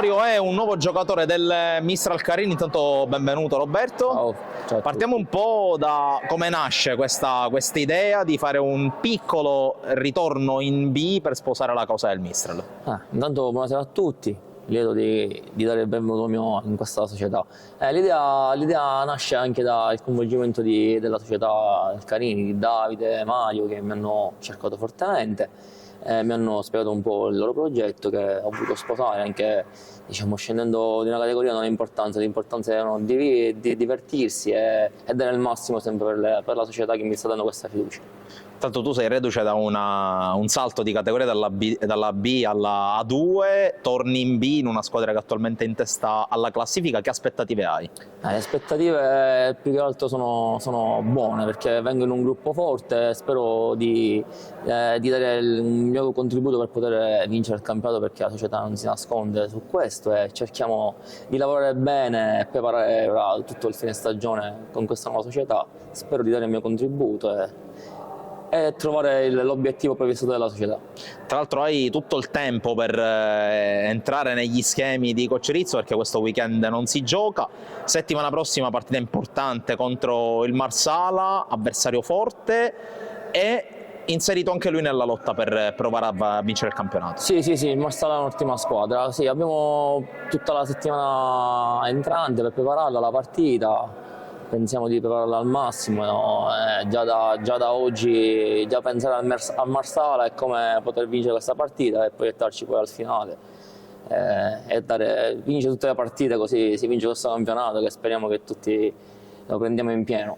Vittorio è un nuovo giocatore del Mistral Carini, intanto benvenuto Roberto. Ciao, ciao a Partiamo un po' da come nasce questa idea di fare un piccolo ritorno in B per sposare la causa del Mistral. Intanto buonasera a tutti, lieto di dare il benvenuto mio in questa società. L'idea nasce anche dal coinvolgimento della società del Carini, di Davide, Mario, che mi hanno cercato fortemente. Mi hanno spiegato un po' il loro progetto che ho voluto sposare, anche diciamo, scendendo di una categoria non ha importanza, l'importanza è divertirsi e dare il massimo sempre per la società che mi sta dando questa fiducia. Tanto tu sei reduce da un salto di categoria dalla B alla A2, torni in B in una squadra che attualmente è in testa alla classifica, che aspettative hai? Le aspettative più che altro sono buone, perché vengo in un gruppo forte e spero di dare il mio contributo per poter vincere il campionato, perché la società non si nasconde su questo e cerchiamo di lavorare bene e preparare tutto il fine stagione con questa nuova società. Spero di dare il mio contributo e trovare l'obiettivo previsto dalla società. Tra l'altro hai tutto il tempo per entrare negli schemi di Coach Rizzo, perché questo weekend non si gioca. Settimana prossima partita importante contro il Marsala, avversario forte, e inserito anche lui nella lotta per provare a vincere il campionato. Sì, il Marsala è un'ottima squadra. Sì, abbiamo tutta la settimana entrante per prepararla la partita. Pensiamo di prepararla al massimo, no? Già da oggi già pensare al Marsala è come poter vincere questa partita e proiettarci poi al finale vincere tutte le partite, così si vince questo campionato, che speriamo che tutti lo prendiamo in pieno.